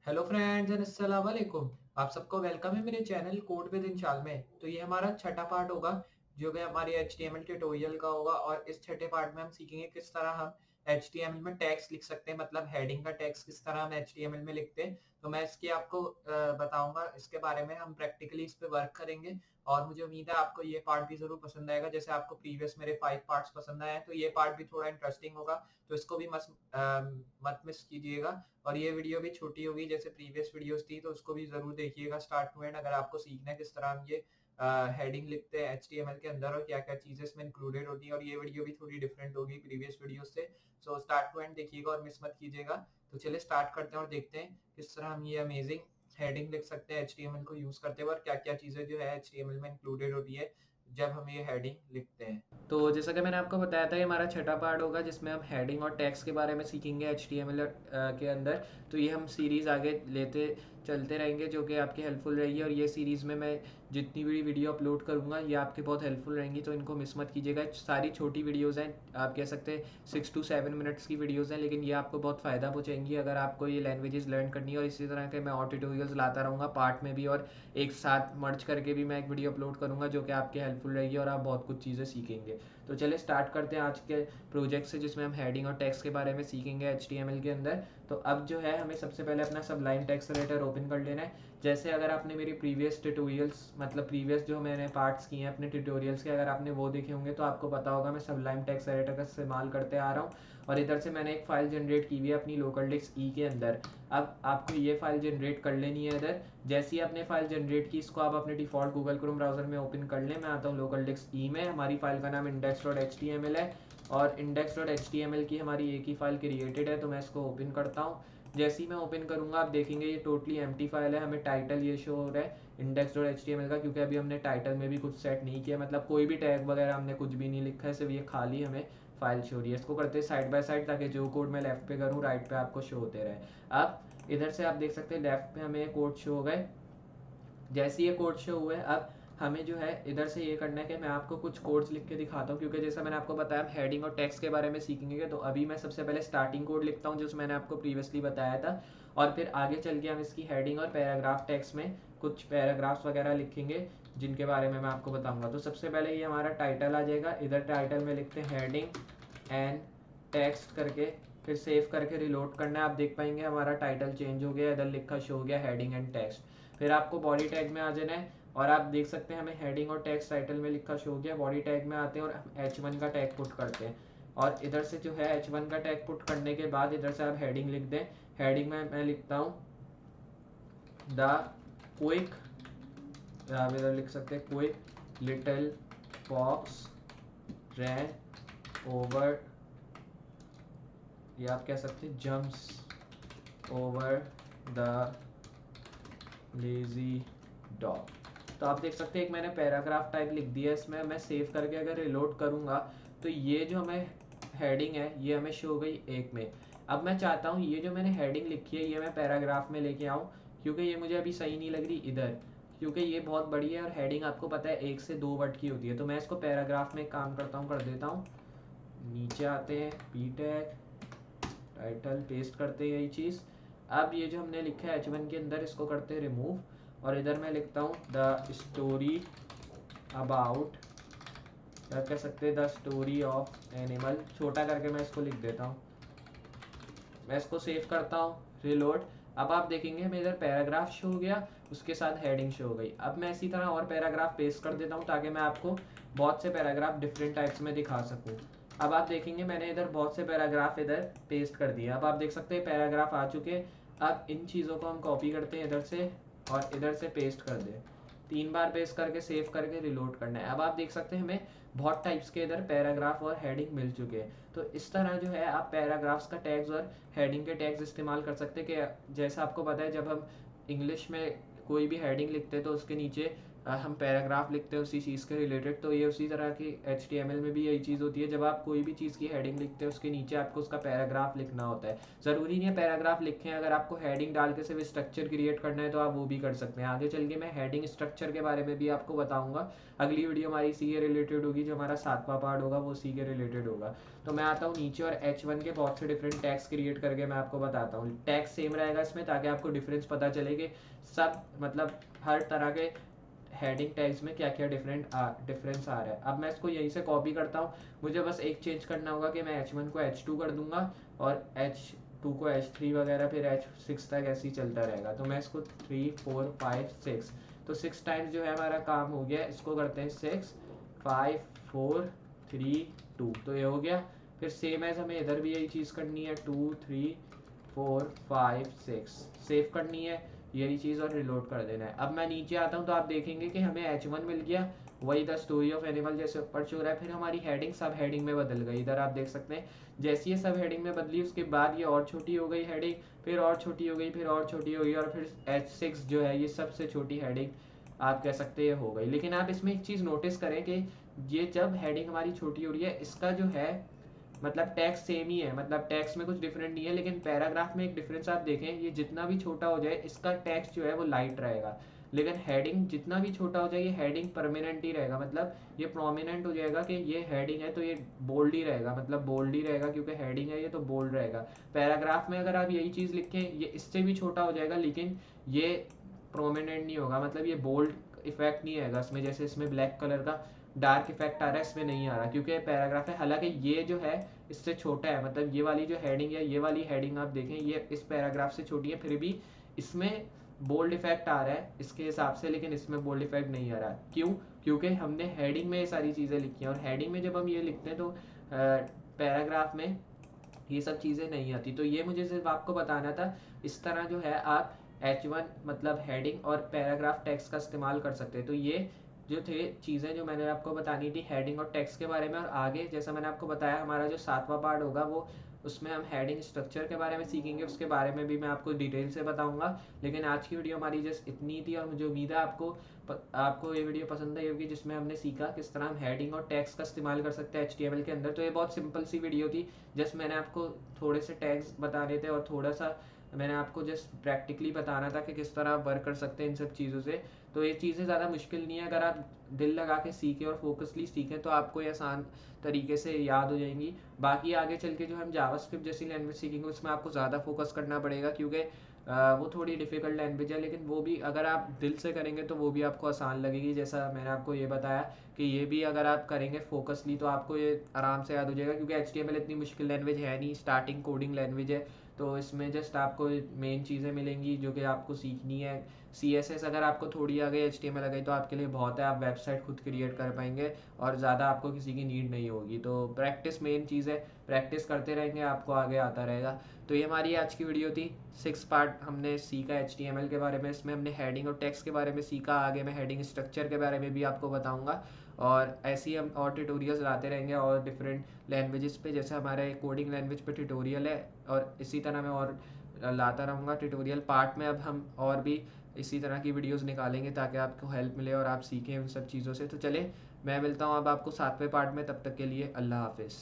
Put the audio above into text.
Hello friends and अस्सलाम वालेकुम। आप सबको वेलकम है मेरे चैनल कोड विद इंशाल में। तो ये हमारा छठा पार्ट होगा जो कि हमारी HTML ट्यूटोरियल का होगा और इस छठे पार्ट में हम सीखेंगे किस तरह हम HTML में टैग्स लिख सकते हैं, मतलब हेडिंग का टैग्स किस तरह हम HTML में लिखते हैं। तो मैं इसकी आपको बताऊंगा, इसके बारे में हम प्रैक्टिकली इस पे वर्क करेंगे और मुझे उम्मीद है आपको ये पार्ट भी जरूर पसंद आएगा। जैसे आपको प्रीवियस मेरे 5 पार्ट्स पसंद आए हैं तो ये पार्ट भी थोड़ा इंटरेस्टिंग होगा, तो इसको भी मत मिस कीजिएगा। और ये वीडियो भी छोटी होगी जैसे प्रीवियस वीडियोस थी, तो उसको भी जरूर देखिएगा स्टार्ट टू एंड, अगर आपको सीखना है किस तरह हम ये हेडिंग लिखते हैं HTML के अंदर और क्या क्या चीजें इसमें इंक्लूडेड होती हैं। और ये वीडियो भी थोड़ी डिफरेंट होगी प्रीवियस वीडियो से, सो स्टार्ट टू एंड देखिएगा और मिस मत कीजिएगा। तो चलिए स्टार्ट करते हैं और देखते हैं किस तरह हम ये अमेजिंग हेडिंग लिख सकते हैं HTML को यूज करते हुए और क्या क्या चीजें जो है HTML में इंक्लूडेड होती है जब हम ये हेडिंग लिखते हैं। तो जैसा कि मैंने आपको बताया था, ये हमारा छठा पार्ट होगा जिसमें हम हेडिंग और टैग्स के बारे में सीखेंगे HTML के अंदर। तो ये हम सीरीज़ आगे लेते चलते रहेंगे जो कि आपकी हेल्पफुल रहेगी, और ये सीरीज़ में मैं जितनी भी वीडियो अपलोड करूँगा ये आपके बहुत हेल्पफुल रहेंगी, तो इनको मिस मत कीजिएगा। सारी छोटी वीडियोज़ हैं, आप कह सकते हैं 6 to 7 मिनट्स की वीडियोज़ हैं, लेकिन ये आपको बहुत फ़ायदा पहुँचाएंगी अगर आपको ये लैंग्वेजेस लर्न करनी है। और इसी तरह के मैं और ट्यूटोरियल्स लाता रहूँगा पार्ट में भी, और एक साथ मर्ज करके भी मैं एक वीडियो अपलोड करूँगा जो कि आपके हेल्पफुल रहेगी और आप बहुत कुछ चीज़ें सीखेंगे। तो चलिए स्टार्ट करते हैं आज के प्रोजेक्ट से जिसमें हम हेडिंग और टेक्स्ट के बारे में सीखेंगे HTML के अंदर। तो अब जो है हमें सबसे पहले अपना सबलाइन टेक्स्ट एडिटर ओपन कर लेना है। जैसे अगर आपने मेरी प्रीवियस ट्यूटोरियल्स, मतलब प्रीवियस जो मैंने पार्ट्स किए हैं अपने ट्यूटोरियल्स के, अगर आपने वो देखे होंगे तो आपको पता होगा मैं सबलाइन टेक्स्ट एडिटर का इस्तेमाल करते आ रहा हूँ। और इधर से मैंने एक फ़ाइल जनरेट की हुई है अपनी लोकल डिस्क ई के अंदर। अब आपको ये फाइल जनरेट कर लेनी है इधर। जैसे ही आपने फाइल जनरेट की, इसको आप अपने डिफॉल्ट गूगल क्रोम ब्राउजर में ओपन कर लें। मैं आता हूँ लोकल डिस्क ई में, हमारी फाइल का नाम index.html है और index.html की हमारी एक ही फाइल क्रिएटेड है, तो मैं इसको ओपन करता हूँ। जैसे ही मैं ओपन करूंगा आप देखेंगे ये टोटली एम्प्टी फाइल है। हमें टाइटल ये शो हो रहा है index.html का, क्योंकि अभी हमने टाइटल में भी कुछ सेट नहीं किया, मतलब कोई भी टैग वगैरह हमने कुछ भी नहीं लिखा है, सिर्फ ये खाली हमें फाइल शो हो रही है। इसको करते हैं साइड बाय साइड ताकि जो कोड मैं लेफ्ट पे करूँ राइट पे आपको शो होते रहे। अब इधर से आप देख सकते हैं लेफ्ट पे हमें कोड शो हो गए। जैसे ये कोड शो हुए, अब हमें जो है इधर से ये करना है कि मैं आपको कुछ कोड्स लिख के दिखाता हूँ, क्योंकि जैसा मैंने आपको बताया हेडिंग और टेक्स्ट के बारे में सीखेंगे। तो अभी मैं सबसे पहले स्टार्टिंग कोड लिखता हूँ जो मैंने आपको प्रीवियसली बताया था, और फिर आगे चल के हम इसकी हेडिंग और पैराग्राफ टेक्स्ट में कुछ पैराग्राफ्स वगैरह लिखेंगे जिनके बारे में मैं आपको बताऊंगा। तो सबसे पहले ये हमारा टाइटल आ जाएगा। इधर टाइटल में लिखते हैं हेडिंग एंड टेक्स्ट करके, फिर सेव करके रिलोड करना है। आप देख पाएंगे हमारा टाइटल चेंज हो गया, इधर लिखा शो हो गया हेडिंग एंड टेक्स्ट। फिर आपको बॉडी टैग में आ जाना है और आप देख सकते हैं हमें हेडिंग और टेक्स्ट टाइटल में लिखा शो हो गया। बॉडी टैग में आते हैं और हम H1 का टैग पुट करते हैं, और इधर से जो है H1 का टैग पुट करने के बाद इधर से आप हेडिंग लिख दें। हेडिंग में मैं लिखता हूँ द क्विक, आप इधर लिख सकते हैं quick little fox ran over, या आप कह सकते हैं jumps over the lazy dog. तो आप देख सकते हैं एक मैंने पैराग्राफ टाइप लिख दिया इसमें। मैं सेव करके अगर रिलोड करूंगा तो ये जो हमें हेडिंग है ये हमें शो हो गई एक में। अब मैं चाहता हूँ ये जो मैंने हेडिंग लिखी है ये मैं पैराग्राफ में लेके आऊँ, क्योंकि ये मुझे अभी सही नहीं लग रही इधर, क्योंकि ये बहुत बड़ी है और हेडिंग आपको पता है 1 से 2 वर्ड की होती है। तो मैं इसको पैराग्राफ में काम करता हूँ, कर देता हूँ। नीचे आते हैं पी टैग टाइटल पेस्ट करते हैं यही चीज़। अब ये जो हमने लिखा है H1 के अंदर इसको करते हैं रिमूव, और इधर मैं लिखता हूँ द स्टोरी अबाउट, क्या कह सकते हैं द स्टोरी ऑफ एनिमल, छोटा करके मैं इसको लिख देता हूँ। मैं इसको सेव करता हूँ, रिलोड। अब आप देखेंगे मैं इधर पैराग्राफ शो हो गया, उसके साथ हेडिंग शो हो गई। अब मैं इसी तरह और पैराग्राफ पेस्ट कर देता हूँ ताकि मैं आपको बहुत से पैराग्राफ डिफरेंट टाइप्स में दिखा सकूँ। अब आप देखेंगे मैंने इधर बहुत से पैराग्राफ इधर पेस्ट कर दिए। अब आप देख सकते हैं पैराग्राफ आ चुके हैं। अब इन चीज़ों को हम कॉपी करते हैं इधर से और इधर से पेस्ट कर दें। 3 बार पेस्ट करके सेव करके रिलोड करना है। अब आप देख सकते हैं हमें बहुत टाइप्स के इधर पैराग्राफ और हेडिंग मिल चुके हैं। तो इस तरह जो है आप पैराग्राफ्स का टैग्स और हेडिंग के टैग्स इस्तेमाल कर सकते हैं। कि जैसा आपको पता है जब हम इंग्लिश में कोई भी हेडिंग लिखते हैं तो उसके नीचे हम पैराग्राफ लिखते हैं उसी चीज़ के रिलेटेड, तो ये उसी तरह की HTML में भी यही चीज़ होती है। जब आप कोई भी चीज़ की हेडिंग लिखते हैं उसके नीचे आपको उसका पैराग्राफ लिखना होता है। ज़रूरी नहीं है पैराग्राफ लिखें, अगर आपको हेडिंग डाल के सिर्फ स्ट्रक्चर क्रिएट करना है तो आप वो भी कर सकते हैं। आगे चल के मैं हेडिंग स्ट्रक्चर के बारे में भी आपको बताऊँगा। अगली वीडियो हमारी इसी के रिलेटेड होगी, जो हमारा 7वां पार्ट होगा वो उसी के रिलेटेड होगा। तो मैं आता हूँ नीचे और H1 के बहुत से डिफरेंट टैग्स क्रिएट करके मैं आपको बताता हूँ। टैग सेम रहेगा इसमें, ताकि आपको डिफरेंस पता चले कि सब मतलब हर तरह के हेडिंग टैग्स में क्या क्या डिफरेंस आ रहा है। अब मैं इसको यहीं से कॉपी करता हूँ। मुझे बस एक चेंज करना होगा कि मैं H1 को H2 कर दूंगा और H2 को H3 वगैरह, फिर H6 तक ऐसे ही चलता रहेगा। तो मैं इसको 3 4 5 6, तो 6 टाइम्स जो है हमारा काम हो गया। इसको करते हैं 6 5 4 3 2, तो ये हो गया। फिर सेम एज हमें इधर भी यही चीज़ करनी है, 2 3 4 5 6 सेव करनी है यही चीज़ और रिलोड कर देना है। अब मैं नीचे आता हूँ तो आप देखेंगे कि हमें H1 मिल गया, वही द स्टोरी ऑफ एनिमल जैसे ऊपर शो रहा है। फिर हमारी हेडिंग सब हेडिंग में बदल गई, इधर आप देख सकते हैं। जैसी ये सब हेडिंग में बदली उसके बाद ये और छोटी हो गई हेडिंग, फिर और छोटी हो गई, फिर और छोटी हो गई, और फिर H6 जो है ये सबसे छोटी हेडिंग आप कह सकते हैं हो गई। लेकिन आप इसमें एक चीज़ नोटिस करें कि ये जब हेडिंग हमारी छोटी हो रही है, इसका जो है मतलब टैक्स सेम ही है, मतलब टैक्स में कुछ डिफरेंट नहीं है। लेकिन पैराग्राफ में एक डिफरेंस आप देखें, ये जितना भी छोटा हो जाए इसका टैक्स जो है वो लाइट रहेगा, लेकिन हेडिंग जितना भी छोटा हो जाए ये हेडिंग परमानेंट ही रहेगा, मतलब ये प्रोमिनेंट हो जाएगा कि ये हेडिंग है तो ये बोल्ड ही रहेगा, मतलब बोल्ड ही रहेगा क्योंकि हेडिंग है ये, तो बोल्ड रहेगा। पैराग्राफ में अगर आप यही चीज़ लिखें ये इससे भी छोटा हो जाएगा, लेकिन ये प्रोमिनेंट नहीं होगा, मतलब ये बोल्ड इफेक्ट नहीं आएगा इसमें। जैसे इसमें ब्लैक कलर का डार्क इफेक्ट आ रहा है, इसमें नहीं आ रहा क्योंकि पैराग्राफ है। हालांकि ये जो है इससे छोटा है, मतलब ये वाली जो हेडिंग है, ये वाली हेडिंग आप देखें ये इस पैराग्राफ से छोटी है, फिर भी इसमें बोल्ड इफेक्ट आ रहा है इसके हिसाब से, लेकिन इसमें बोल्ड इफेक्ट नहीं आ रहा। क्यों? क्योंकि हमने हेडिंग में ये सारी चीज़ें लिखी हैं, और हेडिंग में जब हम ये लिखते हैं तो पैराग्राफ में ये सब चीज़ें नहीं आती। तो ये मुझे सिर्फ आपको बताना था। इस तरह जो है आप H1 मतलब हेडिंग और पैराग्राफ टेक्स्ट का इस्तेमाल कर सकते हैं। तो ये जो थे चीज़ें जो मैंने आपको बतानी थी हेडिंग और टेक्स्ट के बारे में। और आगे जैसा मैंने आपको बताया हमारा जो 7वां पार्ट होगा वो उसमें हम हेडिंग स्ट्रक्चर के बारे में सीखेंगे, उसके बारे में भी मैं आपको डिटेल से बताऊंगा। लेकिन आज की वीडियो हमारी जस्ट इतनी थी, और मुझे उम्मीद है आपको ये वीडियो पसंद आई होगी, जिसमें हमने सीखा किस तरह हम हेडिंग और टैग्स का इस्तेमाल कर सकते हैं HTML के अंदर। तो ये बहुत सिंपल सी वीडियो थी, जस्ट मैंने आपको थोड़े से टैग्स बताने थे और थोड़ा सा मैंने आपको जस्ट प्रैक्टिकली बताना था कि किस तरह आप वर्क कर सकते हैं इन सब चीज़ों से। तो ये चीज़ें ज़्यादा मुश्किल नहीं है, अगर आप दिल लगा के सीखें और फोकसली सीखें तो आपको ये आसान तरीके से याद हो जाएंगी। बाकी आगे चल के जो हम जावास्क्रिप्ट जैसी लैंग्वेज सीखेंगे उसमें आपको ज़्यादा फोकस करना पड़ेगा, क्योंकि वो थोड़ी डिफ़िकल्ट लैंग्वेज है, लेकिन वो भी अगर आप दिल से करेंगे तो वो भी आपको आसान लगेगी। जैसा मैंने आपको ये बताया कि ये भी अगर आप करेंगे फोकसली तो आपको ये आराम से याद हो जाएगा, क्योंकि HTML इतनी मुश्किल लैंग्वेज है नहीं, स्टार्टिंग कोडिंग लैंग्वेज है। तो इसमें जस्ट आपको मेन चीज़ें मिलेंगी जो कि आपको सीखनी है। CSS अगर आपको थोड़ी आ गई, HTML आ गई तो आपके लिए बहुत है, आप वेबसाइट खुद क्रिएट कर पाएंगे और ज़्यादा आपको किसी की नीड नहीं होगी। तो प्रैक्टिस मेन चीज़ है, प्रैक्टिस करते रहेंगे आपको आगे आता रहेगा। तो ये हमारी आज की वीडियो थी। 6 पार्ट हमने सीखा HTML के बारे में, इसमें हमने हेडिंग और टेक्स्ट के बारे में सीखा। आगे मैं हेडिंग स्ट्रक्चर के बारे में भी आपको बताऊंगा, और ऐसे ही हम और ट्यूटोरियल्स लाते रहेंगे और डिफरेंट लैंग्वेजेस पे। जैसे हमारे कोडिंग लैंग्वेज पे ट्यूटोरियल है, और इसी तरह मैं और लाता रहूँगा ट्यूटोरियल पार्ट में। अब हम और भी इसी तरह की वीडियोस निकालेंगे ताकि आपको हेल्प मिले और आप सीखें उन सब चीज़ों से। तो चले मैं मिलता हूँ अब आपको 7वें पार्ट में, तब तक के लिए अल्लाह हाफिज़।